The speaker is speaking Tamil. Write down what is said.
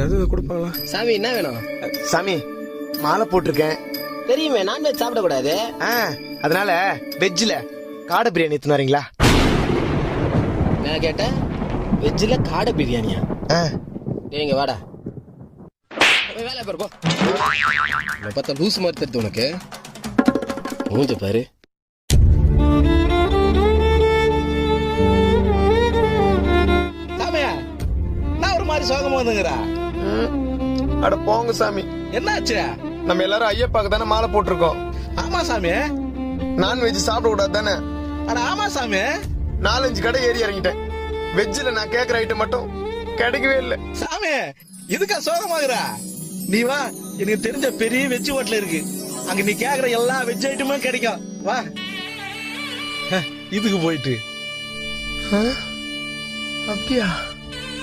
யாராவது கொடுப்பாங்களா? சாமி என்ன வேணும்? சாமி மாலை போட்டிருக்கேன். தெரியுமே, நான்வெஜ் சாப்பிடக்கூடாது. அதனால வெஜ்ல காடை பிரியாணி எடுத்துன்னு வரீங்களா? நான் கேட்டேன், வெஜ்ல காடை பிரியாணியா? இங்க வாடா, வேலை பாரு போ. பார்த்தா லூஸ் மாதிரி தெரியுது உனக்கு. மூஞ்ச பாரு. சாமியா நான் ஒரு மாதிரி சோகமா வந்துங்கிறா. அட போங்க சாமி. என்னாச்சு? நம்ம எல்லாரும் ஐயப்பாக்கு தானே மாலை போட்டிருக்கோம். ஆமா சாமி. நான்வெஜ் சாப்பிட கூடாது தானே? அட ஆமா சாமி. 4-5 கடை ஏறி இறங்கிட்டேன். வெஜ்ல நான் கேக்குற ஐட்டம் மட்டும் கிடைக்கவே இல்லை. சாமி இதுக்கா சோகமாகறா? நீ வா, எனக்கு தெரிஞ்ச பெரிய வெஜ் ஹோட்டல் இருக்கு. அங்க நீ கேக்குற எல்லா வெஜ் ஐட்டமும் கிடைக்கும். வா. இதுக்கு போயிட்டு அப்படியா?